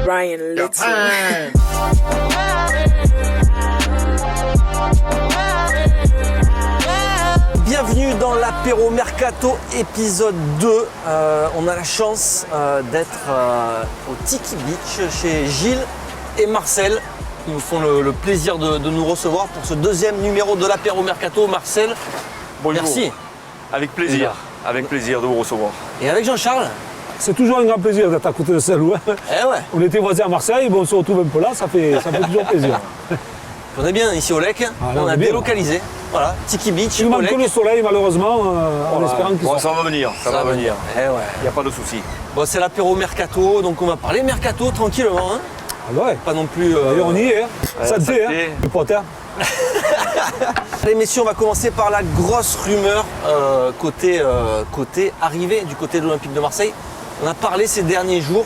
Ryan Little. Bienvenue dans l'apéro Mercato épisode 2. On a la chance d'être au Tiki Beach chez Gilles et Marcel. Ils nous font le plaisir de nous recevoir pour ce deuxième numéro de l'apéro Mercato. Marcel, bonjour. Merci. Avec plaisir de vous recevoir. Et avec Jean-Charles. C'est toujours un grand plaisir d'être à côté de Saint-Louis. Eh ouais. On était voisins à Marseille, bon, on se retrouve un peu là, ça fait toujours plaisir. On est bien ici au Lec, on a délocalisé. Voilà, Tiki Beach. Il manque que le soleil malheureusement, en espérant qu'il soit. Ça va venir, ça va venir. Eh ouais. Il n'y a pas de souci. Bon, c'est l'apéro Mercato, donc on va parler Mercato tranquillement. Hein. Ah ouais. Pas non plus. D'ailleurs on y est, santé, hein, le pote. Allez messieurs, on va commencer par la grosse rumeur côté arrivée du côté de l'Olympique de Marseille. On a parlé ces derniers jours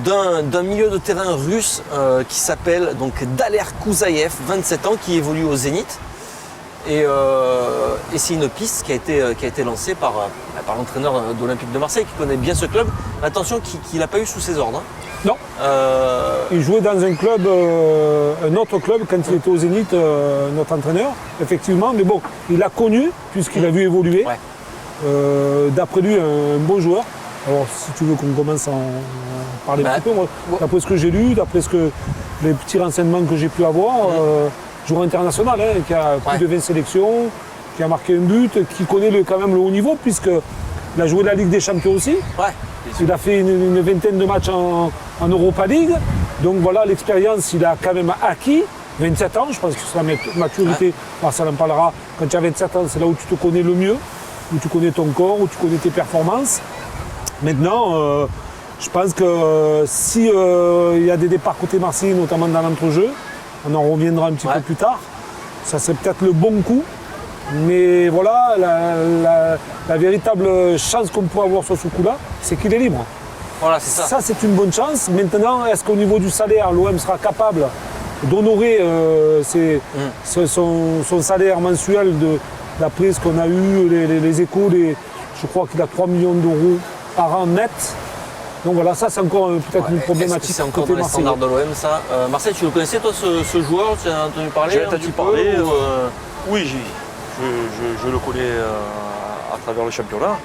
d'un milieu de terrain russe qui s'appelle donc Daler Kouzaïev, 27 ans, qui évolue au Zénith. Et c'est une piste qui a été lancée par l'entraîneur d'Olympique de Marseille qui connaît bien ce club. Attention, qu'il n'a pas eu sous ses ordres. Hein. Non. Il jouait dans un club, un autre club quand il était au Zénith, notre entraîneur, effectivement. Mais bon, il l'a connu puisqu'il a vu évoluer. Ouais. D'après lui, un bon joueur. Alors, si tu veux qu'on commence à en parler un petit peu, moi, d'après ce que j'ai lu, d'après les petits renseignements que j'ai pu avoir, joueur international, hein, qui a plus de 20 sélections, qui a marqué un but, qui connaît quand même le haut niveau, puisqu'il a joué la Ligue des Champions aussi. Ouais. Il a fait une vingtaine de matchs en Europa League. Donc voilà, l'expérience, il a quand même acquis. 27 ans, je pense que c'est la maturité. Ça en parlera. Quand tu as 27 ans, c'est là où tu te connais le mieux, où tu connais ton corps, où tu connais tes performances. Maintenant, je pense que si il y a des départs côté Marseille, notamment dans l'entrejeu, on en reviendra un petit peu plus tard, ça serait peut-être le bon coup. Mais voilà, la véritable chance qu'on peut avoir sur ce coup-là, c'est qu'il est libre. Voilà, c'est ça. Ça, c'est une bonne chance. Maintenant, est-ce qu'au niveau du salaire, l'OM sera capable d'honorer son salaire mensuel d'après ce qu'on a eu, les échos, je crois qu'il a 3 millions d'euros par an net. Donc voilà, ça c'est encore peut-être une problématique. C'est encore dans les standards de l'OM ça. Marseille, tu le connaissais toi ce joueur? Tu as entendu parler? J'ai entendu parler. Oui, je le connais à travers le championnat.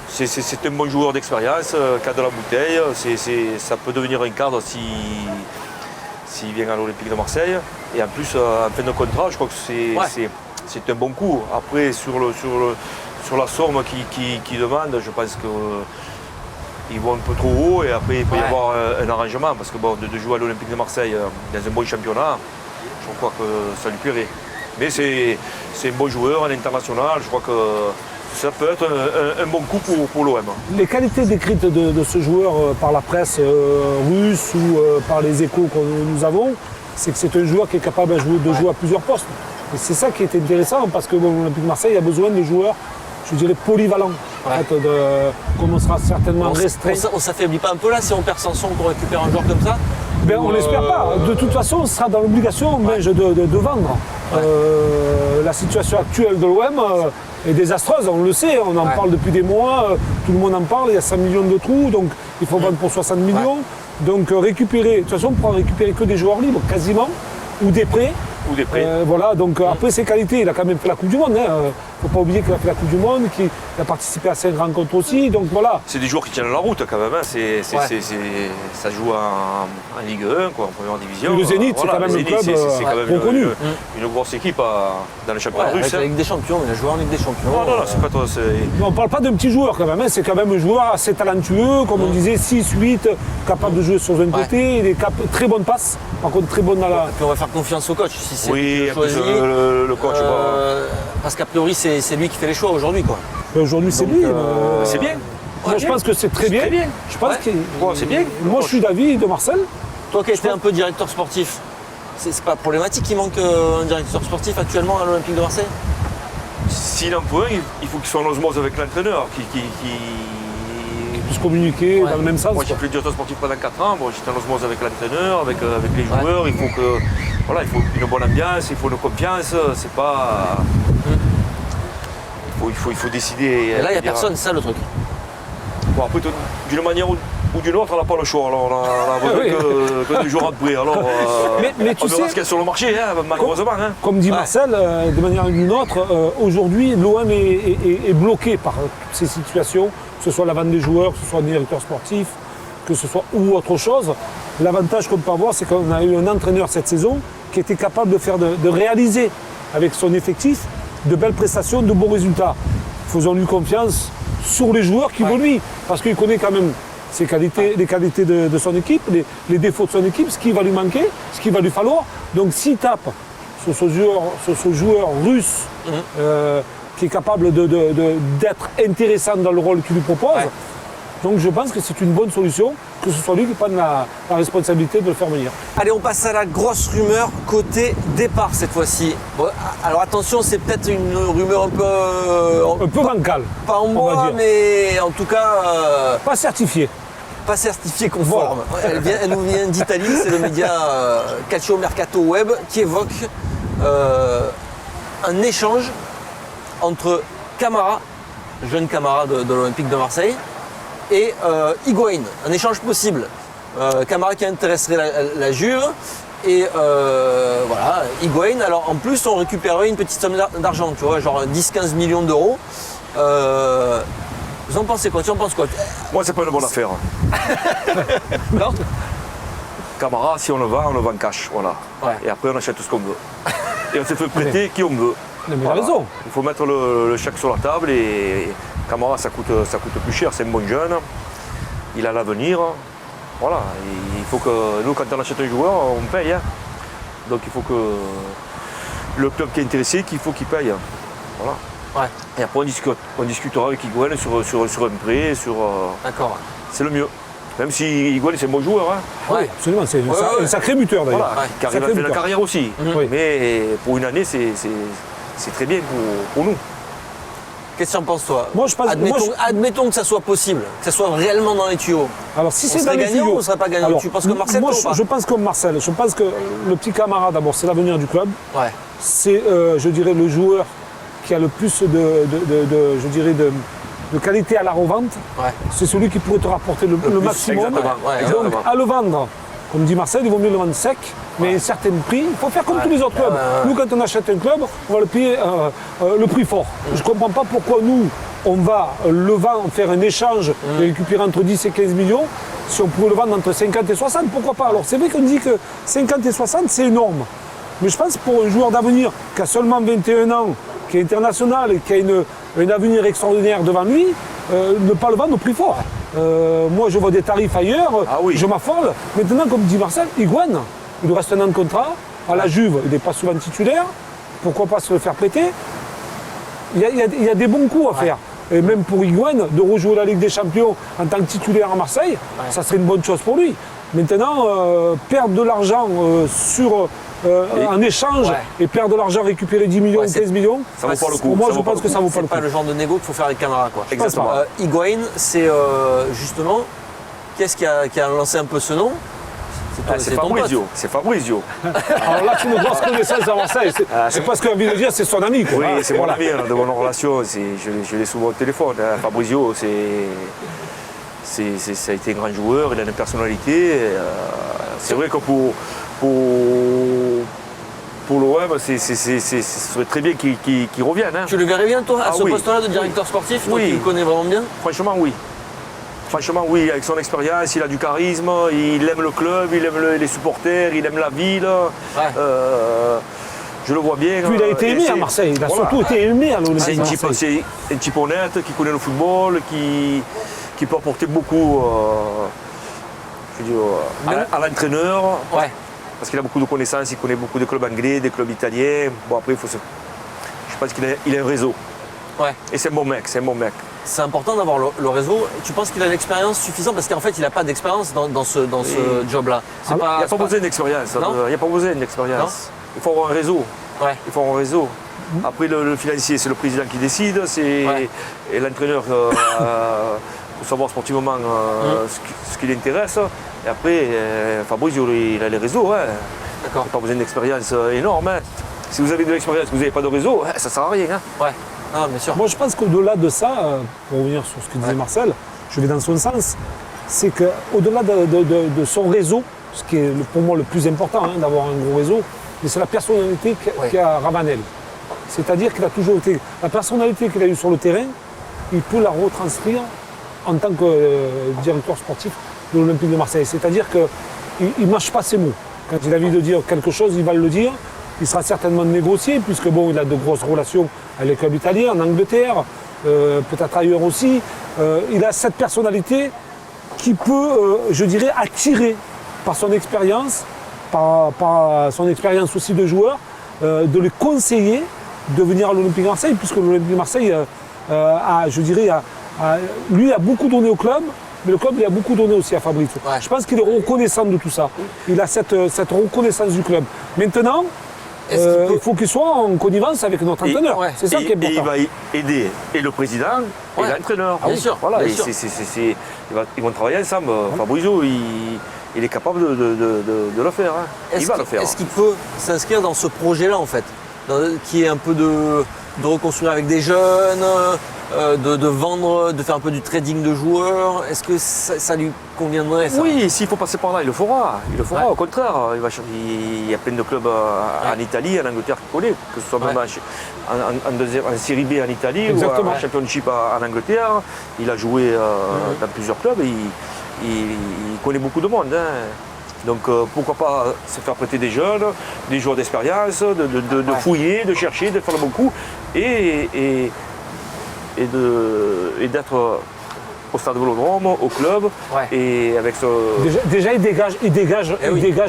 C'est un bon joueur d'expérience, cadre de la bouteille. Ça peut devenir un cadre s'il vient à l'Olympique de Marseille. Et en plus, en fin de contrat, je crois que c'est un bon coup. Après, sur la somme qu'il demande, je pense qu'ils vont un peu trop haut et après il peut y avoir un arrangement parce que de jouer à l'Olympique de Marseille dans un bon championnat, je crois que ça lui plairait. Mais c'est un bon joueur, un international, je crois que ça peut être un bon coup pour l'OM. Les qualités décrites de ce joueur par la presse russe ou par les échos que nous avons, c'est que c'est un joueur qui est capable de jouer à plusieurs postes. Et c'est ça qui est intéressant parce que l'Olympique de Marseille a besoin de joueurs, je dirais, polyvalents. En fait, comme on sera certainement restreint. On s'affaiblit pas un peu là si on perd Sanson pour récupérer un joueur comme ça? Ben, on l'espère pas. De toute façon, on sera dans l'obligation de vendre. La situation actuelle de l'OM est désastreuse, on le sait, on en parle depuis des mois, tout le monde en parle, il y a 5 millions de trous, donc il faut vendre pour 60 millions. Donc récupérer, de toute façon on ne pourra récupérer que des joueurs libres quasiment, ou des prêts. Voilà, donc après ses qualités, il a quand même fait la Coupe du Monde. Il ne faut pas oublier qu'il a fait la Coupe du Monde, qu'il a participé à 5 rencontres aussi. Donc voilà. C'est des joueurs qui tiennent la route quand même. Hein. Ça joue en Ligue 1, quoi, en première division. Et le Zénith, c'est quand même un club reconnu. Une grosse équipe dans le championnat russe. Avec la Ligue des Champions, il a joué en Ligue des Champions. Non, c'est pas toi. On ne parle pas d'un petit joueur quand même. C'est quand même un joueur assez talentueux, comme on disait, 6, 8, capable de jouer sur un côté. Il est très bonne passe. Par contre, très bonne à la. Et puis on va faire confiance au coach si c'est choisi. Le coach. Parce qu'a priori, c'est lui qui fait les choix aujourd'hui, quoi. Aujourd'hui, c'est lui. C'est bien. Moi, je pense que c'est très bien. Je pense que c'est bien. Moi, je suis d'avis de Marcel. Toi qui étais un peu directeur sportif, c'est pas problématique qu'il manque un directeur sportif actuellement à l'Olympique de Marseille? S'il en faut un, il faut qu'il soit en osmose avec l'entraîneur, qui puisse communiquer dans le même sens. Moi, j'ai fait le directeur sportif pendant 4 ans. Bon, j'étais en osmose avec l'entraîneur, avec les joueurs. Il faut une bonne ambiance, il faut une confiance. C'est pas. Il faut décider. Et là, il n'y a personne, c'est ça le truc. Bon, après, d'une manière ou d'une autre, on n'a pas le choix. Alors, on a besoin que des joueurs après. Alors, mais tu on verra sais, ce qu'il y a sur le marché, hein, malheureusement. Hein. Comme dit Marcel, de manière ou d'une autre, aujourd'hui, l'OM est bloqué par ces situations, que ce soit la vente des joueurs, que ce soit un directeur sportif, que ce soit ou autre chose. L'avantage qu'on peut avoir, c'est qu'on a eu un entraîneur cette saison qui était capable de réaliser avec son effectif de belles prestations, de bons résultats. Faisons-lui confiance sur les joueurs qui vont lui, parce qu'il connaît quand même ses qualités, les qualités de son équipe, les défauts de son équipe, ce qui va lui manquer, ce qu'il va lui falloir. Donc s'il tape sur ce joueur russe qui est capable d'être intéressant dans le rôle qu'il lui propose, donc je pense que c'est une bonne solution, que ce soit lui qui prenne la responsabilité de le faire venir. Allez, on passe à la grosse rumeur côté départ cette fois-ci. Bon, alors attention, c'est peut-être une rumeur un peu bancale. Pas en bois, mais en tout cas... pas certifié. Pas certifié conforme. Voilà. Elle nous vient d'Italie, c'est le média Calcio Mercato Web qui évoque un échange entre Camara, jeune Camara de l'Olympique de Marseille, et Higuaín, un échange possible. Camara qui intéresserait la Juve et voilà, Higuaín. Alors en plus on récupérerait une petite somme d'argent, tu vois, genre 10-15 millions d'euros. Vous en pensez quoi? Tu en penses quoi? Moi c'est pas une bonne affaire. Non. Camara, si on le vend en cash, voilà. Ouais. Et après on achète ce qu'on veut. Et on se fait prêter qui on veut. Mais voilà. Raison. Il faut mettre le chèque sur la table et Camara ça coûte plus cher, c'est un bon jeune, il a l'avenir. Voilà, il faut que nous quand on achète un joueur, on paye. Hein. Donc il faut que le club qui est intéressé, qu'il faut qu'il paye. Voilà. Ouais. Et après on discutera avec Higuaín sur un prêt, D'accord. C'est le mieux. Même si Higuaín c'est un bon joueur. Hein. Oui, absolument, c'est un sacré buteur d'ailleurs. Voilà, qui arrive à faire la carrière aussi. Mais pour une année, c'est très bien pour nous. Qu'est-ce que tu en penses toi? Moi, je pense, admettons que ça soit possible, que ça soit réellement dans les tuyaux. Alors si c'est dans les tuyaux, on ne serait pas gagnant. Alors, tu penses comme Marcel? Moi, je pense comme Marcel. Je pense que le petit Camara, d'abord, c'est l'avenir du club. Ouais. C'est, je dirais, le joueur qui a le plus de qualité à la revente. Ouais. C'est celui qui pourrait te rapporter le maximum. Exactement. Donc, à le vendre, comme dit Marcel, il vaut mieux le vendre sec, mais à un certain prix. Il faut faire comme tous les autres clubs. Nous, quand on achète un club, on va le payer le prix fort. Je ne comprends pas pourquoi nous, on va le vendre, faire un échange et récupérer entre 10 et 15 millions. Si on pouvait le vendre entre 50 et 60, pourquoi pas? Alors, c'est vrai qu'on dit que 50 et 60, c'est énorme. Mais je pense que pour un joueur d'avenir qui a seulement 21 ans, qui est international et qui a un avenir extraordinaire devant lui, ne pas le vendre au prix fort. Moi, je vois des tarifs ailleurs, je m'affole. Maintenant, comme dit Marcel, Higuaín, il lui reste un an de contrat. À la Juve, il n'est pas souvent titulaire. Pourquoi pas se le faire prêter? Il y a des bons coups à faire. Et même pour Higuaín, de rejouer la Ligue des Champions en tant que titulaire à Marseille, ça serait une bonne chose pour lui. Maintenant, perdre de l'argent en échange et perdre de l'argent, récupérer 10 millions ou 15 millions, ça vaut pas le coup. Pour moi, je pense que ça vaut pas le coup. C'est pas le genre de négo qu'il faut faire avec Camara, quoi. Exactement. Higuaín, c'est justement, qu'est-ce qui a lancé un peu ce nom? C'est Fabrizio. C'est Fabrizio. Alors là, tu me grosse connaissance à Marseille. C'est pas ce que j'ai envie de dire, c'est son ami. Quoi. Oui, c'est mon ami, on a de bonnes relations. Je l'ai souvent au téléphone. Hein. Fabrizio, ça a été un grand joueur, il a une personnalité. C'est vrai que pour l'OM, ce serait très bien qu'il revienne. Hein. Tu le verrais bien, toi, à ce poste-là de directeur sportif? Toi, tu le connais vraiment bien? Franchement, oui. Franchement, oui, avec son expérience, il a du charisme, il aime le club, il aime les supporters, il aime la ville. Ouais. Je le vois bien. Puis il a été aimé à Marseille, il a surtout été aimé à l'Olympique de Marseille. C'est un type honnête, qui connaît le football, qui peut apporter beaucoup à l'entraîneur. Ouais. Parce qu'il a beaucoup de connaissances, il connaît beaucoup de clubs anglais, des clubs italiens. Bon, après, je pense qu'il a un réseau. Ouais. Et c'est un bon mec, C'est important d'avoir le réseau. Tu penses qu'il a l'expérience suffisante? Parce qu'en fait, il n'a pas d'expérience dans ce job-là. Il n'y a pas besoin d'expérience. Il n'y a pas besoin d'expérience. Il faut avoir un réseau. Ouais. Il faut avoir un réseau. Après, le financier, c'est le président qui décide. Et l'entraîneur, pour savoir sportivement ce qui l'intéresse. Et après, Fabrizio, il a les réseaux. Hein. D'accord. Il n'y a pas besoin d'expérience énorme. Hein. Si vous avez de l'expérience, que vous n'avez pas de réseau, ça ne sert à rien. Hein. Ouais. Ah, bien sûr. Moi, je pense qu'au-delà de ça, pour revenir sur ce que disait Marcel, je vais dans son sens, c'est qu'au-delà de son réseau, ce qui est pour moi le plus important, d'avoir un gros réseau, mais c'est la personnalité qu'a Ravanel. C'est-à-dire qu'il a toujours été, la personnalité qu'il a eue sur le terrain, il peut la retranscrire en tant que directeur sportif de l'Olympique de Marseille. C'est-à-dire qu'il ne mâche pas ses mots. Quand il a envie de dire quelque chose, il va le dire. Il sera certainement négocié, puisque bon, il a de grosses relations avec les clubs italiens, en Angleterre, peut-être ailleurs aussi. Il a cette personnalité qui peut, je dirais, attirer par son expérience, par son expérience aussi de joueur, de les conseiller de venir à l'Olympique de Marseille, puisque l'Olympique de Marseille lui a beaucoup donné au club, mais le club lui a beaucoup donné aussi à Fabrizio. Ouais. Je pense qu'il est reconnaissant de tout ça. Il a cette reconnaissance du club. Maintenant, il faut qu'il soit en connivence avec notre entraîneur. C'est ça qui est important. Et il va aider et le président et l'entraîneur. Bien sûr. Voilà, bien sûr. Ils vont travailler ensemble. Fabrizio, il est capable de le faire. Il va le faire. Est-ce qu'il peut s'inscrire dans ce projet-là, en fait, qui est un peu de reconstruire avec des jeunes, de vendre, de faire un peu du trading de joueurs? Est-ce que ça lui conviendrait, ça? Oui, s'il faut passer par là, il le fera. Il le fera, au contraire. Il y a plein de clubs en Italie, en Angleterre qu'il connaît, que ce soit même en Série B en Italie ou en Championship en Angleterre. Il a joué dans plusieurs clubs et il connaît beaucoup de monde. Donc pourquoi pas se faire prêter des jeunes, des joueurs d'expérience, de fouiller, de chercher, de faire le bon coup et d'être au stade Vélodrome, au club et avec ce... Déjà il dégage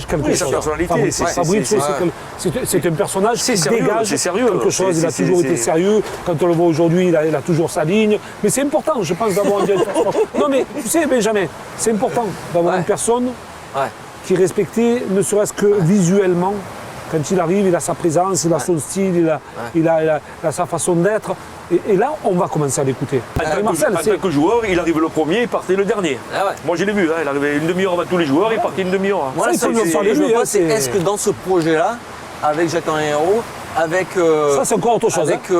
quelque chose. Personnalité, c'est un personnage qui dégage quelque chose. Il a toujours été sérieux. Quand on le voit aujourd'hui, il a toujours sa ligne. Mais c'est important, je pense, d'avoir un directeur sportif. Non mais tu sais, Benjamin, c'est important d'avoir une personne qui est respectée, ne serait-ce que visuellement. Quand il arrive, il a sa présence, il a son style, il a sa façon d'être. Et là, on va commencer à l'écouter. En tant que joueur, il arrive le premier, il partait le dernier. Moi, je l'ai vu, il arrivait une demi-heure avant tous les joueurs, il partait une demi-heure. Voilà, est-ce que dans ce projet-là, avec Jacques-Henri Hérault, avec, ça, c'est encore autre chose, avec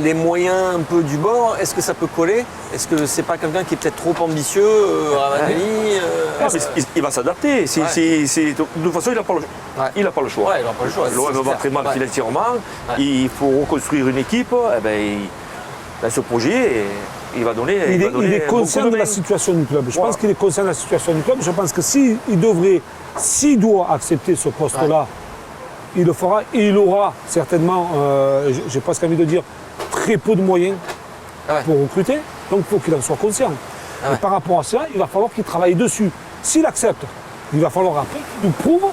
les moyens un peu du bord, est-ce que ça peut coller? Est-ce que c'est pas quelqu'un qui est peut-être trop ambitieux, Ravanelli Il va s'adapter. De toute façon, il n'a pas le choix. Il n'a pas le choix. Il n'a pas le choix. L'OM va très mal financièrement. Il faut reconstruire une équipe. Dans ce projet, il va donner. Il est conscient de la situation du club. Je pense qu'il est conscient de la situation du club. Je pense que s'il doit accepter ce poste-là, il le fera et il aura certainement, j'ai presque envie de dire, très peu de moyens pour recruter. Donc il faut qu'il en soit conscient. Et par rapport à ça, il va falloir qu'il travaille dessus. S'il accepte, il va falloir après qu'il nous prouve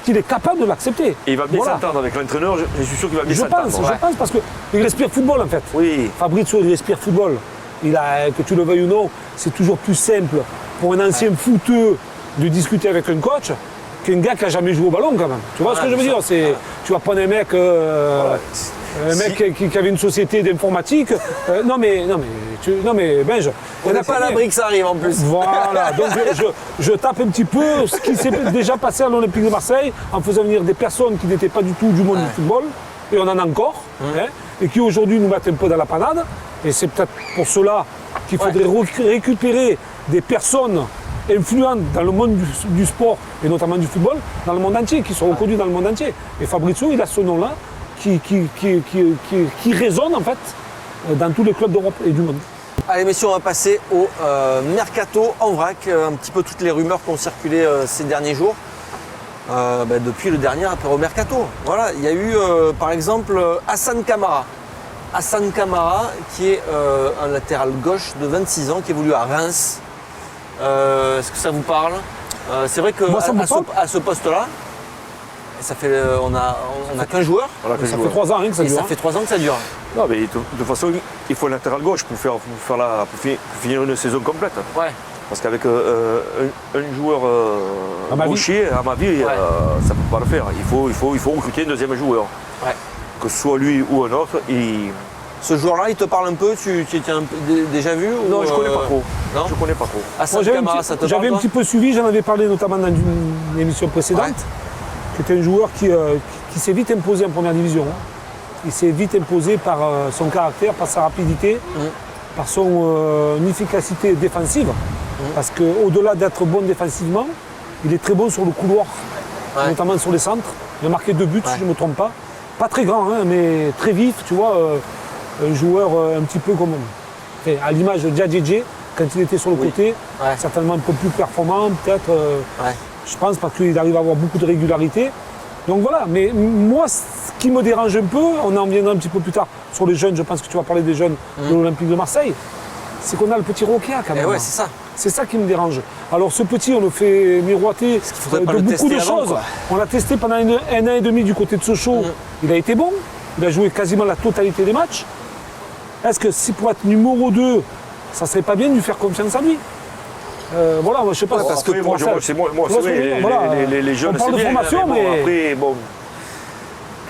qu'il est capable de l'accepter. Et il va bien s'entendre avec l'entraîneur, je suis sûr qu'il va bien s'entendre. Je pense parce qu'il respire football en fait. Oui. Fabrizio, il respire football. Que tu le veuilles ou non, c'est toujours plus simple pour un ancien footeux de discuter avec un coach qu'un gars qui n'a jamais joué au ballon quand même. Tu vois ce que je veux dire? Tu vas prendre un mec, qui avait une société d'informatique. Non mais Benj, on n'est pas à l'abri que ça arrive en plus. Voilà, donc je tape un petit peu ce qui s'est déjà passé à l'Olympique de Marseille en faisant venir des personnes qui n'étaient pas du tout du monde du football, et on en a encore, et qui aujourd'hui nous mettent un peu dans la panade. Et c'est peut-être pour cela qu'il faudrait récupérer des personnes influentes dans le monde du sport, et notamment du football, dans le monde entier, qui sont reconnus dans le monde entier. Et Fabrizio, il a ce nom-là qui résonne en fait dans tous les clubs d'Europe et du monde. Allez messieurs, on va passer au mercato en vrac, un petit peu toutes les rumeurs qui ont circulé ces derniers jours. Depuis le dernier apéro mercato. Voilà, il y a eu par exemple Hassan Kamara. Hassan Kamara qui est un latéral gauche de 26 ans qui évolue à Reims. Est-ce que ça vous parle? C'est vrai qu'à ce poste-là, ça fait, on a qu'un joueur. Ça fait 3 ans que ça dure. Ça fait 3 ans que ça dure. Non, mais de toute façon, il faut un latéral gauche pour finir une saison complète. Ouais. Parce qu'avec un joueur gaucher, à ma vie, ça ne peut pas le faire. Il faut recruter un deuxième joueur. Ouais. Que ce soit lui ou un autre. Ce joueur-là, il te parle un peu? Tu as déjà vu Non, je ne connais pas trop. Non, je ne connais pas trop. Hassan Kamara, ça te parle? J'avais un petit peu suivi, j'en avais parlé notamment dans une émission précédente, qui était un joueur qui s'est vite imposé en première division. Il s'est vite imposé par son caractère, par sa rapidité, par son efficacité défensive. Parce qu'au-delà d'être bon défensivement, il est très bon sur le couloir, notamment sur les centres. Il a marqué 2 buts, si je ne me trompe pas. Pas très grand, hein, mais très vif, tu vois. Un joueur un petit peu comme à l'image de Djadjedje, quand il était sur le côté, certainement un peu plus performant, peut-être. Je pense parce qu'il arrive à avoir beaucoup de régularité. Donc voilà, mais moi, ce qui me dérange un peu, on en viendra un petit peu plus tard sur les jeunes, je pense que tu vas parler des jeunes de l'Olympique de Marseille, c'est qu'on a le petit Roquia quand même. Ouais, c'est ça. C'est ça qui me dérange. Alors ce petit, on le fait miroiter de beaucoup de choses. On l'a testé pendant un an et demi du côté de Sochaux. Il a été bon, il a joué quasiment la totalité des matchs. Est-ce que si pour être numéro 2, ça serait pas bien de lui faire confiance à lui? Voilà, moi je sais pas. Parce que moi, c'est vrai, les jeunes, c'est bien. Formation, mais après, bon,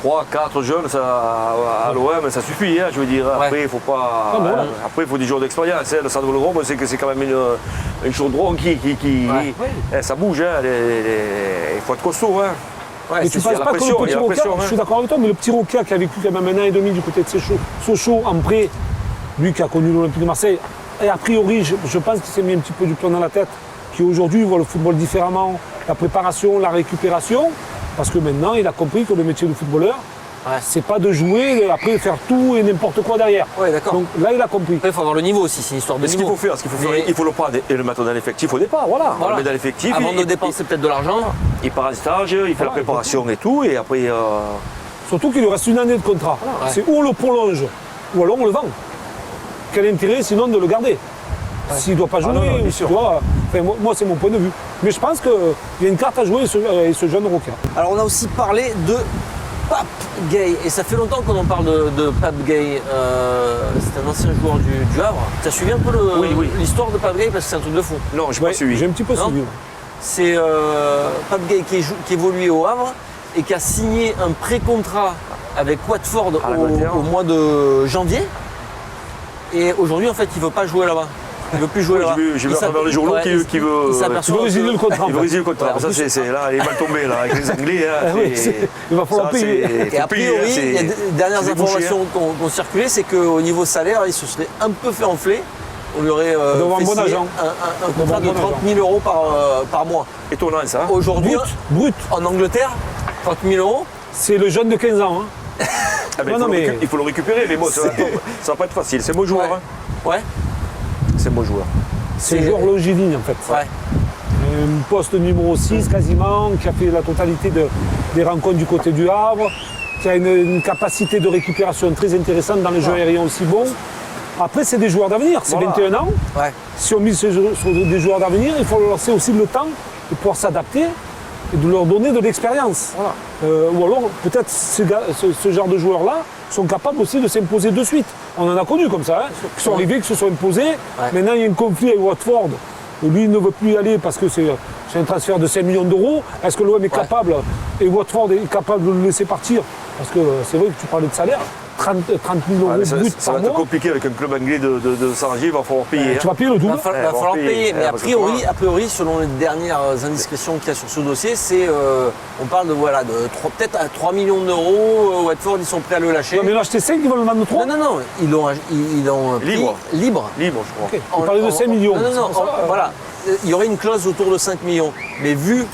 3, 4 jeunes à l'OM, ça suffit, hein, je veux dire. Après, il faut pas. Après, il faut des joueurs d'expérience. Le Stade Vélodrome, c'est que c'est quand même une chaudron qui ça bouge. Hein, il faut être costaud. Hein. Mais tu ne penses pas que le petit Roquia, je suis d'accord avec toi, mais le petit Roquia qui a vécu quand même un an et demi du côté de Sochaux en prêt, lui qui a connu l'Olympique de Marseille, et a priori, je pense qu'il s'est mis un petit peu du plomb dans la tête, qui aujourd'hui voit le football différemment, la préparation, la récupération, parce que maintenant il a compris que le métier de footballeur, c'est pas de jouer, après faire tout et n'importe quoi derrière. Donc là il a compris. Après il faut avoir le niveau aussi, c'est une histoire de niveau. Ce qu'il faut faire, il faut le prendre et le mettre dans l'effectif au départ, voilà. On le met dans l'effectif. Avant de dépenser peut-être de l'argent. Il part en stage, il fait la préparation et tout, et après... Surtout qu'il lui reste une année de contrat. C'est ou on le prolonge, ou alors on le vend. Quel intérêt sinon de le garder s'il ne doit pas jouer, moi c'est mon point de vue. Mais je pense qu'il y a une carte à jouer avec ce jeune Roquia. Alors on a aussi parlé de Pape Gueye, et ça fait longtemps qu'on en parle de Pape Gueye. C'est un ancien joueur du Havre. Tu as suivi un peu l'histoire de Pape Gueye parce que c'est un truc de fou. Non, je n'ai pas suivi. J'ai un petit peu suivi. C'est Pape Gueye qui évoluait au Havre et qui a signé un pré-contrat avec Watford au mois de janvier. Et aujourd'hui, en fait, il ne veut pas jouer là-bas. Il ne veut plus jouer là-bas. J'ai vu à travers les journaux qui veut résilier le contrat. Il veut résilier le contrat. Ça, c'est là, il est mal tombé là, avec les Anglais. Il va falloir payer. Et a priori, il y a des dernières informations qui ont circulé, c'est qu'au niveau salaire, il se serait un peu fait enfler. On lui aurait fait signer un contrat de 30 000 euros par mois. Étonnant ça. Aujourd'hui, brut. En Angleterre, 30 000 euros. C'est le jeune de 15 ans. Il faut le récupérer, mais bon, ça va pas être facile. C'est un beau joueur. C'est un beau joueur. C'est un joueur longiligne en fait. Un poste numéro 6 quasiment, qui a fait la totalité des rencontres du côté du Havre, qui a une capacité de récupération très intéressante dans les jeux aériens aussi bon. Après, c'est des joueurs d'avenir, c'est 21 ans. Si on mise sur des joueurs d'avenir, il faut leur laisser aussi le temps de pouvoir s'adapter et de leur donner de l'expérience. Ou alors, peut-être ce genre de joueurs-là sont capables aussi de s'imposer de suite. On en a connu comme ça, qui sont arrivés, qui se sont imposés. Maintenant, il y a un conflit avec Watford. Lui, il ne veut plus y aller parce que c'est un transfert de 5 millions d'euros. Est-ce que l'OM est capable, et Watford est capable de le laisser partir? Parce que c'est vrai que tu parlais de salaire. 30 000 euros brut ça va être compliqué avec un club anglais de Saint-Gilles, il va falloir payer. Tu vas payer le double. Il va falloir payer, mais a priori, selon les dernières indiscrétions qu'il y a sur ce dossier, on parle de peut-être à 3 millions d'euros. Watford, ils sont prêts à le lâcher. Non, mais là, acheté 5, ils veulent le vendre 3. Non, ils l'ont libre, je crois. Okay. On parlait de 5 millions. Voilà. Il y aurait une clause autour de 5 millions. Mais vu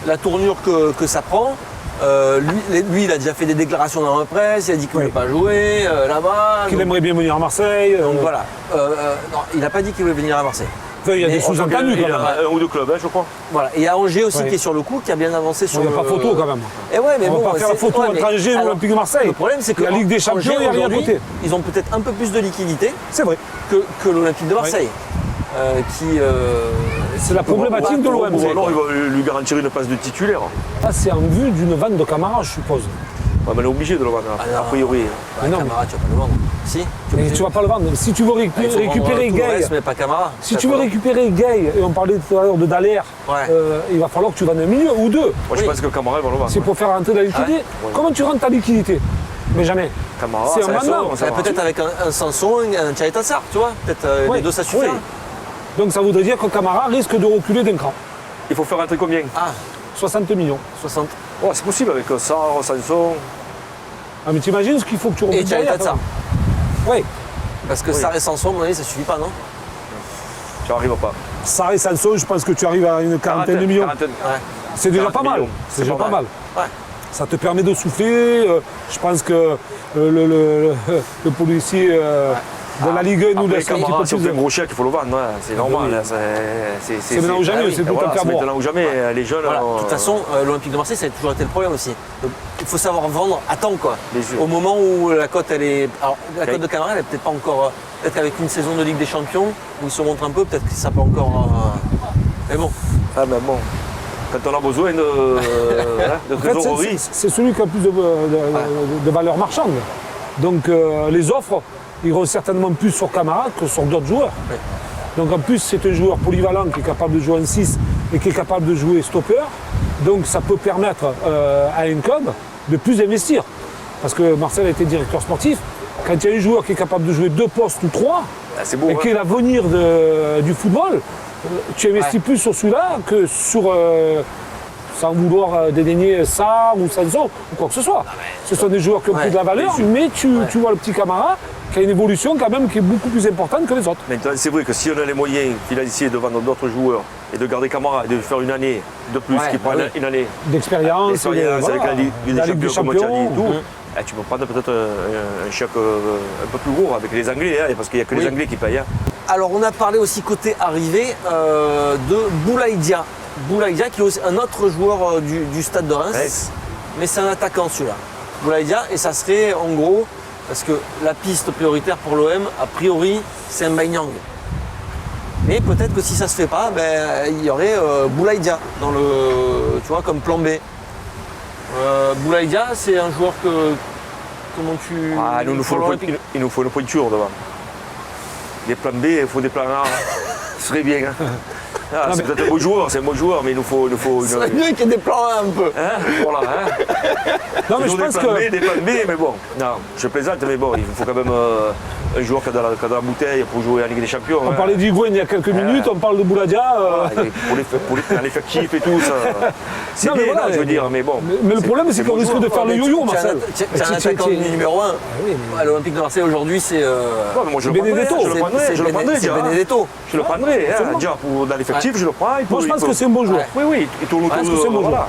la tournure que ça prend, lui, il a déjà fait des déclarations dans la presse, il a dit qu'il ne voulait pas jouer là-bas. Qu'il aimerait bien venir à Marseille. Donc voilà. Non, il n'a pas dit qu'il voulait venir à Marseille. Enfin, il y a des sous-entendus quand même. Un ou deux clubs, je crois. Voilà. Et il y a Angers aussi qui est sur le coup, qui a bien avancé sur le... Il n'y a pas photo quand même. Et mais on va pas faire la photo entre Angers et l'Olympique de Marseille. Le problème, c'est que la Ligue des Champions, il y a rien à côté. Ils ont peut-être un peu plus de liquidité que l'Olympique de Marseille. C'est la problématique de l'OM. Alors il va lui garantir une place de titulaire. C'est en vue d'une vente de Camara, je suppose. Mais on est obligé de le vendre, a priori. Camara, tu vas pas le vendre. Si. Mais tu vas pas le vendre. Si tu veux récupérer Gueye. Mais pas Camara. Si tu veux récupérer Gueye, et on parlait tout à l'heure de Dallaire, il va falloir que tu vendes un milieu ou deux. Moi je pense que Camara va le vendre. C'est pour faire rentrer la liquidité. Comment tu rentres ta liquidité? Mais jamais. Camara, c'est un maintenant. Peut-être avec un Sanson, un Tchaï Tassar, tu vois. Peut-être les deux ça suffit. Donc ça voudrait dire que Camara risque de reculer d'un cran. Il faut faire rentrer combien? 60 millions. 60. C'est possible avec Sarr, Sanson. Mais t'imagines ce qu'il faut que tu recules derrière. Et Tchaï Tassar. Oui. Parce que Oui. Sarr et Sanson, à mon avis, ça suffit pas, non? Tu n'arrives pas. Sarr et Sanson, je pense que tu arrives à une quarantaine de millions. Quarantaine. Ouais. C'est déjà 40 pas mal. millions. C'est déjà pas mal. Ouais. Ça te permet de souffler. Je pense que le policier de la Ligue 1 ou de la Après, Serie Camara, si on plus fait un gros chèque, il faut le vendre. hein. C'est normal. oui. hein. C'est maintenant ou jamais, Ah oui. c'est tout Voilà, un c'est faire maintenant ou jamais. Les jeunes. Voilà. De toute façon, l'Olympique de Marseille, ça a toujours été le problème aussi. Donc, il faut savoir vendre à temps, quoi. Bien sûr. Au moment où la cote, elle est. Alors, la cote Oui. de Camara, elle est peut-être pas encore. Peut-être qu'avec une saison de Ligue des Champions, où il se montre un peu, peut-être que ça peut encore. Mais bon. Ah, mais bon. Quand on a besoin de En fait, trésorerie. c'est celui qui a le plus de valeur marchande. Donc les offres iront certainement plus sur Camara que sur d'autres joueurs. Ouais. Donc en plus, c'est un joueur polyvalent qui est capable de jouer en 6 et qui est capable de jouer stopper. Donc ça peut permettre à un club de plus investir. Parce que Marcel a été directeur sportif. Quand il y a un joueur qui est capable de jouer 2 postes ou 3, C'est beau. et qui est l'avenir du football, tu investis plus sur celui-là que sur, sans vouloir dédaigner Sarr ou Sanson ou quoi que ce soit. Ce sont des joueurs qui ont pris de la valeur, mais tu vois le petit Camara qui a une évolution quand même qui est beaucoup plus importante que les autres. Maintenant, c'est vrai que si on a les moyens financiers de vendre d'autres joueurs et de garder Camara et de faire une année de plus, Ouais, qui prend oui. une année D'expérience, d'expérience avec la Ligue la Ligue des des Champions, comme tu as dit et Champions. tout, tu peux prendre peut-être un chèque un peu plus gros avec les Anglais, hein, parce qu'il n'y a que les Oui. Anglais qui payent. hein. Alors, on a parlé aussi côté arrivée de Boulaïdia. Boulaïdia, qui est aussi un autre joueur du Stade de Reims, Ouais. mais c'est un attaquant celui-là. Boulaïdia, et ça serait en gros, parce que la piste prioritaire pour l'OM, a priori, c'est Mbaye-Niang. Mais peut-être que si ça se fait pas, il y aurait Boulaïdia dans le, tu vois, comme plan B. Boulaïdia, c'est un joueur que, comment tu... Ah, il nous faut une pointure devant. Des plans B, il faut des plans A. Ce serait bien. hein. Ah, c'est peut-être un bon joueur, mais il nous faut une. C'est mieux qu'il y ait des plans A un peu. Hein, voilà. Hein. Non, mais Ils je ont des pense plans que B, des plans B, mais bon. Non, je plaisante, mais bon, il faut quand même un joueur qui a de la bouteille pour jouer en Ligue des Champions. on hein. parlait d'Higuain il y a quelques minutes, on parle de Bouladia. Voilà, et pour l'effectif et tout, ça. C'est Non, mais bien, voilà, non, je veux dire, mais bon. Mais le problème, c'est qu'on risque de faire le yo-yo, Marcel. C'est un attaquant numéro 1. À l'Olympique de Marseille aujourd'hui, c'est. Ouais, mais moi je le Benedetto, prendrais, je le prendrais c'est déjà. hein. Benedetto. Je le prendrais, hein, absolument. déjà, dans l'effectif, je le prends. Moi, je pense que c'est un bon joueur. Ouais. Oui, il tourne autour Parce que de. c'est un bon Voilà.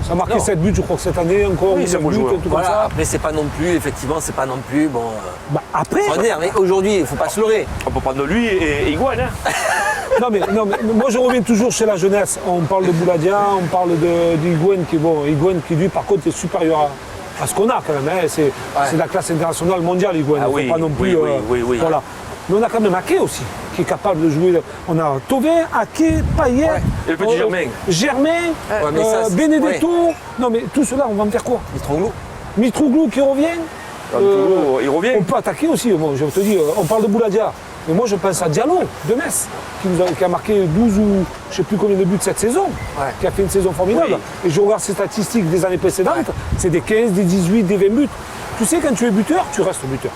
Ça a marqué Non. 7 buts, je crois que cette année, encore Oui, 9 c'est un bon buts, joueur. un truc comme Voilà, ça. après c'est pas non plus, effectivement, c'est pas non plus. Bon. Bah, après, On va dire, mais aujourd'hui, il faut pas se leurrer. On peut prendre lui et Higuain. Hein. non, mais moi je reviens toujours chez la jeunesse. On parle de Bouladia, on parle d'Higuain qui, bon, Higuain qui lui par contre est supérieur à ce qu'on a quand même. Hein. C'est de la classe internationale mondiale, Higuain. Ah Il oui, faut pas non plus. oui. Voilà. Mais on a quand même Ake aussi, qui est capable de jouer. On a Thauvin, Ake, Payet, Ouais. Et le petit Germain. Germain, Ouais, mais ça, c'est- Benedetto. Non mais tout cela, on va en faire quoi? Mitroglou. Mitroglou qui revient. Il revient. On peut attaquer aussi, moi, je te dis, on parle de Bouladia. Mais moi je pense à Diallo de Metz, qui a marqué 12 ou je ne sais plus combien de buts cette saison, Ouais. qui a fait une saison formidable. Oui. Et je regarde ses statistiques des années précédentes, c'est des 15, des 18, des 20 buts. Tu sais, quand tu es buteur, tu restes buteur.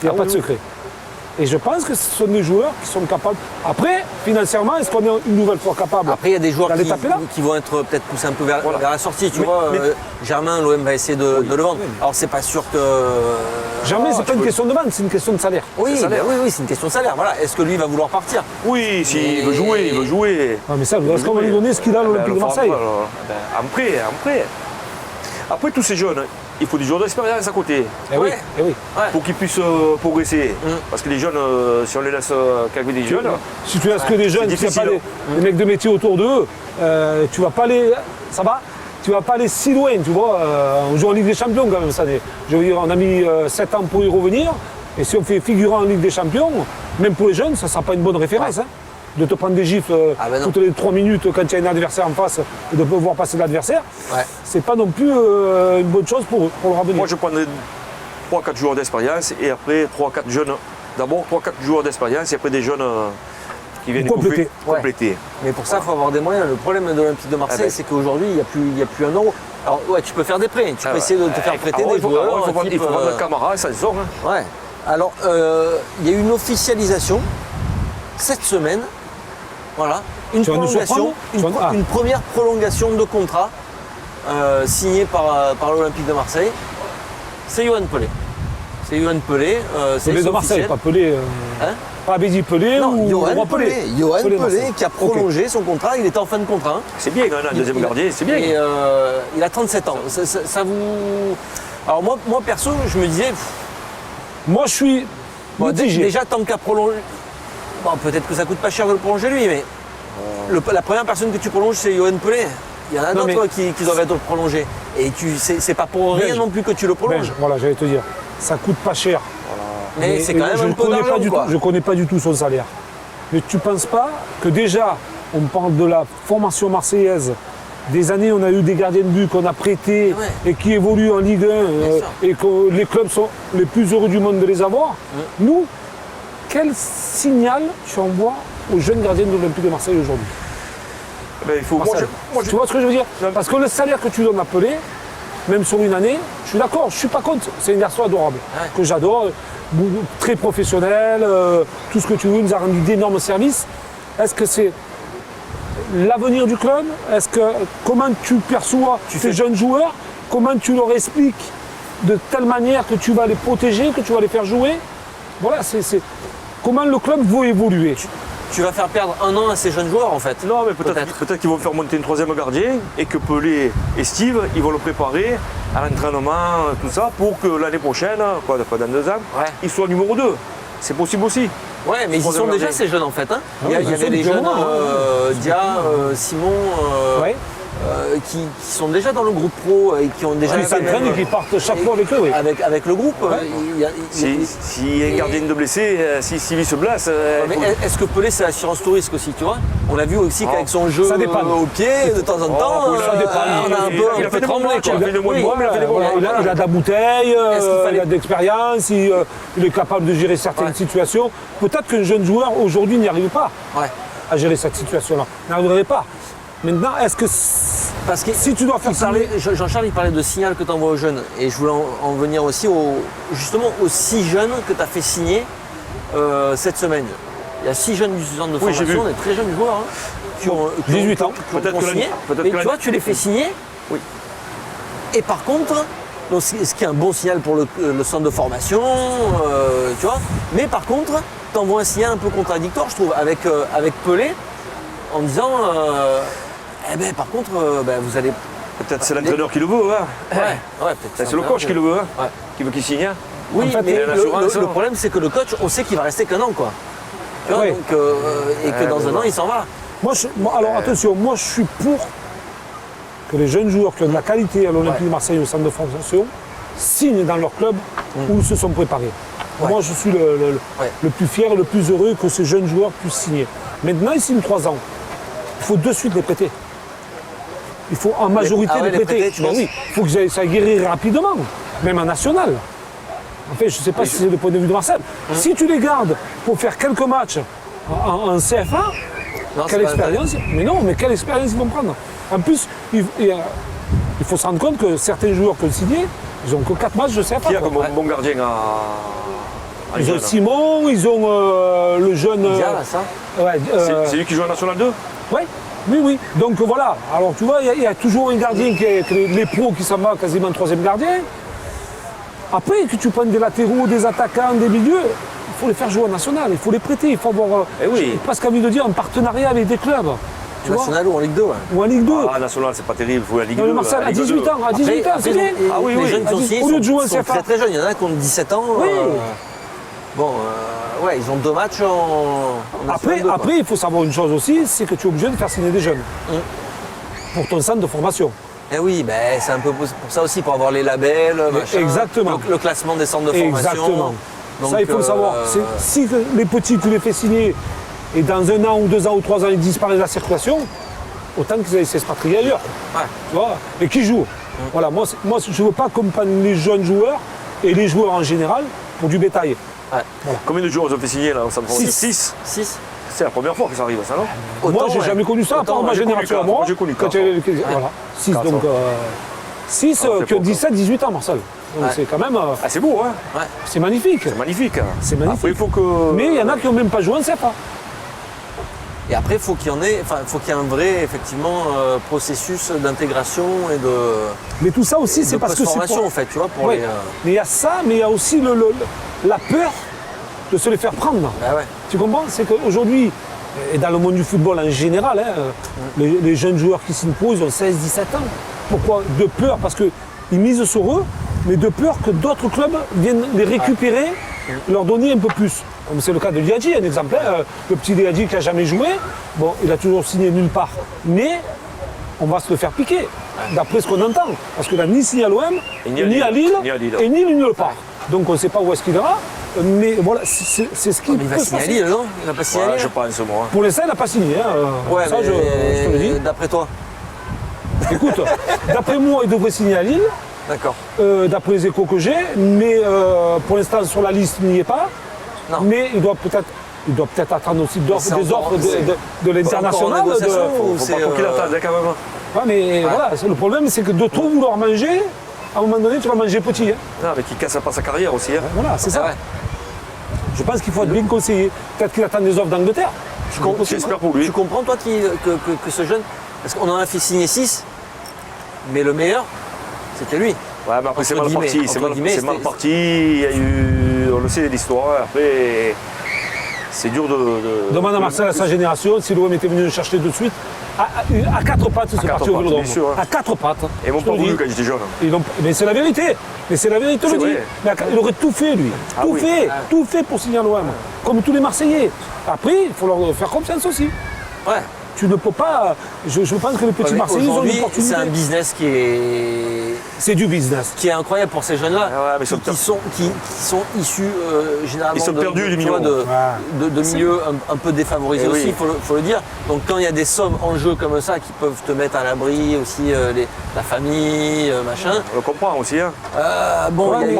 Il n'y a Ah pas oui, de oui. secret. Et je pense que ce sont des joueurs qui sont capables. Après, financièrement, est-ce qu'on est une nouvelle fois capable Après, il y a des joueurs d'aller taper là qui vont être peut-être poussés un peu vers la sortie. Tu Mais- vois, mais- Germain, l'OM va essayer de le vendre. Alors, c'est pas sûr que. Jamais, c'est pas une question de vente, c'est une question de salaire. Oui, C'est salaire. oui, c'est une question de salaire. Voilà. Est-ce que lui va vouloir partir? Oui, s'il veut jouer, il veut jouer. Ouais, mais ça, est-ce qu'on va lui donner ce qu'il a à l'Olympique de Marseille? Après, tous ces jeunes, il faut des joueurs d'expérience à côté Eh oui, Ouais. eh oui. pour qu'ils puissent progresser. Parce que les jeunes, si on les laisse qu'avec des jeunes, Si tu laisses que des jeunes, c'est s'il n'y a pas difficile. des mecs de métier autour d'eux, tu vas pas aller. Ça va? Tu vas pas aller si loin, tu vois. On joue en Ligue des Champions quand même cette année. Je veux dire, on a mis 7 ans pour y revenir. Et si on fait figurant en Ligue des Champions, même pour les jeunes, ça ne sera pas une bonne référence. Hein, de te prendre des gifles Ah ben non. toutes les 3 minutes quand il y a un adversaire en face et de pouvoir passer l'adversaire, Ouais. c'est pas non plus une bonne chose pour leur avenir. moi je prendrais 3-4 joueurs d'expérience et après 3-4 jeunes. D'abord 3-4 joueurs d'expérience et après des jeunes qui viennent Compléter. compléter. Mais pour ça, il faut avoir des moyens. Le problème de l'Olympique de Marseille, Ah ben. c'est qu'aujourd'hui, il n'y a plus un euro. Alors, ouais, tu peux faire des prêts. Tu peux essayer de te faire prêter des joueurs. Il faut type, prendre Camara, ça se sort. Hein. Ouais. Alors, il y a eu une officialisation cette semaine. Voilà. Une Tu vas nous prolongation, surprendre une première prolongation de contrat signée par l'Olympique de Marseille. C'est Yoann Pelé. C'est Yoann Pelé. Pelé de Marseille, officiel. pas Pelé. Hein Pas Bézi Pelé Non, ou Yoann Roi Pelé. Yoann Pelé de Pelé Marseille. qui a prolongé son contrat. Il était en fin de contrat. Hein. C'est bien, un deuxième gardien, c'est bien. Et il a 37 ans. Ça vous. Alors moi perso, je me disais. Moi, je suis Bon, mitigé. déjà, tant qu'à prolonger. Bon, peut-être que ça coûte pas cher de le prolonger lui, mais la première personne que tu prolonges, c'est Yoann Pelé. Il y en a Non, d'autres qui doivent être prolongés. Et c'est pas pour rien Belge. non plus que tu le prolonges. Belge, voilà, j'allais te dire. Ça coûte pas cher. Mais c'est quand même un peu d'argent, quoi. Je connais pas du tout son salaire. Mais tu penses pas que déjà, on parle de la formation marseillaise. Des années, on a eu des gardiens de but qu'on a prêtés Ouais. et qui évoluent en Ligue 1 sûr. et que les clubs sont les plus heureux du monde de les avoir. Nous, quel signal tu envoies aux jeunes gardiens de l'Olympique de Marseille aujourd'hui? Ben, il faut, Marcel, tu vois ce que je veux dire? Non. Parce que le salaire que tu donnes à Pelé, même sur une année, je suis d'accord, je suis pas contre. C'est un garçon adorable, Ouais. que j'adore, très professionnel, tout ce que tu veux, il nous a rendu d'énormes services. Est-ce que c'est l'avenir du club? Comment tu perçois ces jeunes joueurs? Comment tu leur expliques de telle manière que tu vas les protéger, que tu vas les faire jouer? Voilà, c'est comment le club veut évoluer. Tu vas faire perdre un an à ces jeunes joueurs en fait. Non, mais peut-être qu'ils vont faire monter une troisième gardien et que Pelé et Steve, ils vont le préparer à l'entraînement, tout ça, pour que l'année prochaine, quoi, dans 2 ans, Ouais. il soit numéro 2. C'est possible aussi. Ouais, mais ils y sont déjà ces jeunes en fait. Hein. Ah Il y oui, ils y avait sont des depuis jeunes, un moment, Dia, Simon, Ouais. qui sont déjà dans le groupe pro et qui ont déjà Ils s'entraînent et qu'ils partent chaque fois avec eux. Oui. avec le groupe. Si un gardien de blessé, si Stevie se blesse, Mais est-ce que Pelé c'est assurance tout risque aussi, tu vois? On l'a vu aussi qu'avec son jeu ça dépend. au pied, de temps en temps, ça dépend. on a un Il a peu fait des bons tremblé. matchs, quoi. il a fait des bons Oui. matchs, il a fait des bons matchs. Il a de la bouteille, Est-ce qu'il fallait- il a de l'expérience, il est capable de gérer certaines Ouais. situations. Peut-être qu'un jeune joueur aujourd'hui n'y arrive pas Ouais. à gérer cette situation-là. N'arriverait pas. Maintenant, est-ce que Parce que si tu dois faire parlait, Jean-Charles, il parlait de signal que tu envoies aux jeunes. Et je voulais en venir aussi justement aux 6 jeunes que tu as fait signer cette semaine. Il y a 6 jeunes du centre de Oui, j'ai formation, vu. des très jeunes joueurs, hein, qui ont 18 ans. Peut-être que signé. peut-être Mais que tu vois, tu les fais signer. Oui. Et par contre, donc, ce qui est un bon signal pour le centre de formation, tu vois. Mais par contre, tu envoies un signal un peu contradictoire, je trouve, avec Pelé, en disant, par contre, vous allez. peut-être c'est l'entraîneur qui le veut. Hein. Ouais, peut-être. C'est le coach qui le veut, hein, Ouais. qui veut qu'il signe. Hein. Oui, En fait, mais il y a l'assurance, le hein. problème, c'est que le coach, on sait qu'il va rester qu'un an, quoi. Tu vois, Oui. donc, et que dans un an, il s'en va. alors attention, moi je suis pour que les jeunes joueurs qui ont de la qualité à l'Olympique de Marseille au centre de formation signent dans leur club où ils se sont préparés. Ouais. Moi je suis le plus fier, le plus heureux que ces jeunes joueurs puissent signer. Maintenant ils signent 3 ans. Il faut de suite les prêter. Il faut en majorité ah ouais, les les prêter. prêter, tu Ben penses oui, il faut que ça guérisse rapidement, même en national. En fait, je ne sais pas si c'est le point de vue de Marcel. Si tu les gardes pour faire quelques matchs en CFA, Non, c'est quelle pas expérience? Mais non, mais quelle expérience ils vont prendre? En plus, il faut se rendre compte que certains joueurs qui ont signé, ils n'ont que 4 matchs de CFA. Qui a quoi. comme bon gardien à Ils ont jeune. Simon, ils ont le jeune. Dia, là, ça. Ouais, C'est lui qui joue en National 2? ouais, oui. Donc voilà. Alors tu vois, il y a toujours un gardien que les pros qui s'en va quasiment 3e gardien. Après, que tu prennes des latéraux, des attaquants, des milieux, il faut les faire jouer en national, il faut les prêter, il faut avoir, Eh oui. j'ai presque envie de dire, un partenariat avec des clubs. Tu vois, National ou en Ligue 2, ouais. ou en Ligue 2. Ah, National, c'est pas terrible, il faut la Ligue Non, 2. mais Marcel, la à Ligue 18 2. ans, à 18 ans, c'est bien. Ah oui, les oui. jeunes qui ont signé Au lieu de jouer en sont CFA. très très jeunes. Il y en a qui ont 17 ans. Oui. Bon, ouais, ils ont 2 matchs en National 2, quoi. Après, il faut savoir une chose aussi, c'est que tu es obligé de faire signer des jeunes. Pour ton centre de formation. Eh oui, c'est un peu pour ça aussi, pour avoir les labels, machin, exactement. le classement des centres de formation. Exactement. Donc, ça, il faut le savoir. Si les petits, tu les fais signer, et dans 1 an ou 2 ans ou 3 ans, ils disparaissent de la circulation, autant qu'ils aillent s'expatrier ailleurs. Ouais. Tu vois, et qui jouent. Voilà, moi, je ne veux pas accompagner les jeunes joueurs et les joueurs en général pour du bétail. Combien de joueurs ils ont fait signer là au centre? 6. C'est la première fois que ça arrive, ça, non? Moi, j'ai jamais connu ça, à part ma j'ai connu génération à quatre, moi. moi, j'ai connu quand quatre. voilà, 6, Quatre, donc 6 c'est qui ont pas 17, 18 ans, Marcel. Donc Ouais. c'est quand même, Ah, c'est beau, hein? c'est magnifique. C'est magnifique. C'est magnifique. Après, il faut que. Mais il y en a qui n'ont même pas joué en CFA. Et après, il faut qu'il y ait un vrai, effectivement, processus d'intégration et de. Mais tout ça aussi, c'est parce que c'est formation, en fait, tu vois, pour Ouais. les. Mais il y a ça, mais il y a aussi la peur de se les faire prendre. Ah ouais. Tu comprends? C'est qu'aujourd'hui, et dans le monde du football en général, les jeunes joueurs qui signent pro, ils ont 16-17 ans. Pourquoi? De peur, parce qu'ils misent sur eux, mais de peur que d'autres clubs viennent les récupérer, leur donner un peu plus. Comme c'est le cas de Liadji, un exemple. Le petit Liadji qui n'a jamais joué, bon, il a toujours signé nulle part. Mais on va se le faire piquer, d'après ce qu'on entend. Parce qu'il n'a ni signé à l'OM, ni à Lille, et ni nulle part. Donc on ne sait pas où est-ce qu'il ira. Mais voilà, c'est ce qui Mais il va signer à Lille, non? Il va pas signer à Lille? Je pense, moi. Pour l'instant, il n'a pas signé. Ouais, ça, mais je te le dis. d'après toi? Écoute, d'après moi, il devrait signer à Lille, D'accord. d'après les échos que j'ai, mais pour l'instant, sur la liste, il n'y est pas. Non. Mais il doit peut-être attendre aussi c'est des encore- offres de l'international. encore en négociation ou Faut c'est, pas trop qu'il attende, quand même. Ouais, mais voilà, le problème, c'est que de trop vouloir manger, à un moment donné, tu vas manger petit. Hein. Non, mais qui casse pas sa carrière aussi. Hein. Voilà, c'est ça. Ouais. Je pense qu'il faut être bien conseillé. Peut-être qu'il attend des offres d'Angleterre. J'espère pour lui. Tu comprends, toi, que ce jeune. Parce qu'on en a fait signer 6, mais le meilleur, c'était lui. Ouais, mais après, c'est Entre mal guillemets, parti. C'est entre mal, guillemets, c'est mal c'était- parti. Il y a eu. On le sait, l'histoire. Après, c'est dur de. Demande à Marcel à sa génération si l'OM était venu le chercher de suite. À quatre pattes, c'est quatre parti au pattes, Vélodrome. bien sûr, hein. À quatre pattes. Ils m'ont je te pas le dis. voulu quand j'étais jeune. Mais c'est la vérité. Mais c'est la vérité, C'est le dit. vrai. Mais il aurait tout fait, lui. Ah tout oui. fait. Tout fait pour signer à l'OM. Comme tous les Marseillais. Après, il faut leur faire confiance aussi. Ouais. Tu ne peux pas. Je pense que les petits Ouais, mais Marseillais, ils ont une aujourd'hui, opportunité. c'est un business C'est du business. qui est incroyable pour ces jeunes-là, Ah ouais, mais qui sont issus généralement Ils sont perdus, les tu vois, millions. de milieux un peu défavorisés Eh aussi, oui. il faut le dire. Donc quand il y a des sommes en jeu comme ça qui peuvent te mettre à l'abri aussi, la famille, machin. On le comprend aussi. Hein. Bon, Ouais,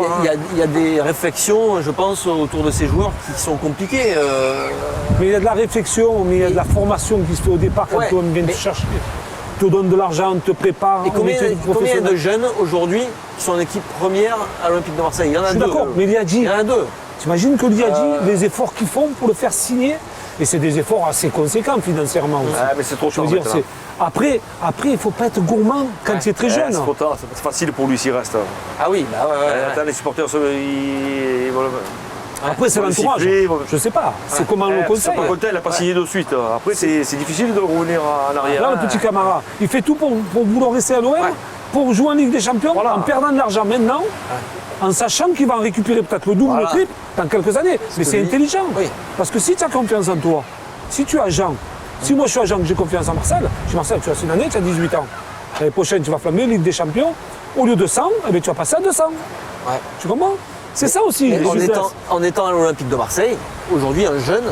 il y a des réflexions, je pense, autour de ces joueurs qui sont compliquées. Mais il y a de la réflexion, mais il y a de la formation qui se fait au départ quand Ouais, l'OM vient te chercher. Te donne de l'argent, te prépare. Et au combien métier de professionnel. de jeunes aujourd'hui qui sont en équipe première à l'Olympique de Marseille? Il y en a Je suis deux. d'accord, mais Liadji, Il y en a deux. t'imagines que Liadji, les efforts qu'ils font pour le faire signer, et c'est des efforts assez conséquents financièrement aussi. Ouais, mais c'est trop Je veux cher dire, maintenant. après, il ne faut pas être gourmand quand Ouais. tu es très jeune. C'est trop tard, c'est facile pour lui s'il reste. Ah oui, bah ouais. Attends, les supporters, ils vont le- Après, c'est Ils vont le l'entourage. siffler, ils vont- Je sais pas. C'est comment on le C'est conseille. pas content, il n'a pas signé de suite. Après, c'est difficile de revenir en arrière. Là, le petit Camara, il fait tout pour vouloir rester à l'OM, pour jouer en Ligue des Champions, Voilà. en perdant de l'argent maintenant, en sachant qu'il va en récupérer peut-être le double, Voilà. le triple, dans quelques années. Mais que c'est lui- intelligent. Oui. Parce que si tu as confiance en toi, si tu es agent, si moi je suis agent, que j'ai confiance en Marcel, je dis Marcel, tu as une année, tu as 18 ans. L'année prochaine, tu vas flammer Ligue des Champions. Au lieu de 100, eh bien, tu vas passer à 200. Ouais. Tu comprends? C'est ça aussi. Mais le business. en étant à l'Olympique de Marseille, aujourd'hui, un jeune,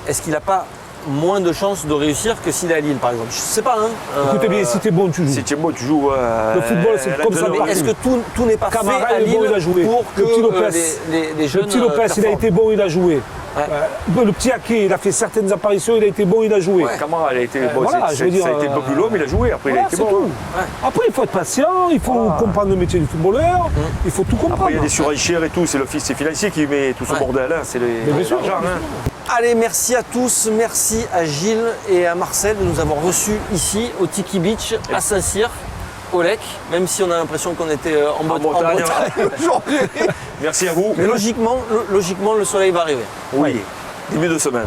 est-ce qu'il n'a pas moins de chances de réussir que s'il est à Lille, par exemple? Je sais pas, hein. Écoutez bien, si tu es bon, tu joues. Si tu es bon, tu joues. Le football, c'est comme ça. Mais est-ce que tout n'est pas Camara, fait à il est Lille bon, il a joué. pour que Le petit Lopez. les jeunes Le petit Lopez, il a performent? été bon, il a joué. Ouais. Le petit Ake, il a fait certaines apparitions, il a été bon, il a joué. Ouais. Camara, il a été. Bon, voilà, je veux dire, ça a été un peu plus long, mais il a joué. Après, il Voilà, a été c'est bon. tout. hein. Après, il faut être patient, il faut comprendre le métier du footballeur, il faut tout comprendre. Après, il y a des surenchères et tout. C'est le fils financier qui met tout ce Ouais. bordel. Hein. C'est bien sûr, l'argent. bien Hein. Allez, merci à tous, merci à Gilles et à Marcel de nous avoir reçus ici au Tiki Beach à Saint-Cyr, au Lec, même si on a l'impression qu'on était en Bretagne aujourd'hui. Merci à vous. Mais logiquement, le soleil va arriver. Oui. Début de semaine.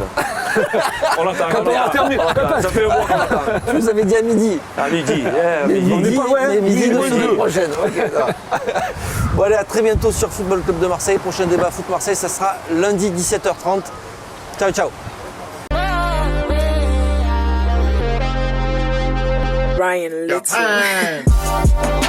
On l'attend. Quand on va terminer, Ça fait le mois qu'on attend. Je vous avais dit à midi. À midi. Mais midi. midi, pas loin, mais midi midi, de midi. semaine prochaine. Ok, ça va. Bon, allez, à très bientôt sur Football Club de Marseille. Prochain débat Foot Marseille, ça sera lundi 17h30. Ciao, ciao. Ryan Little.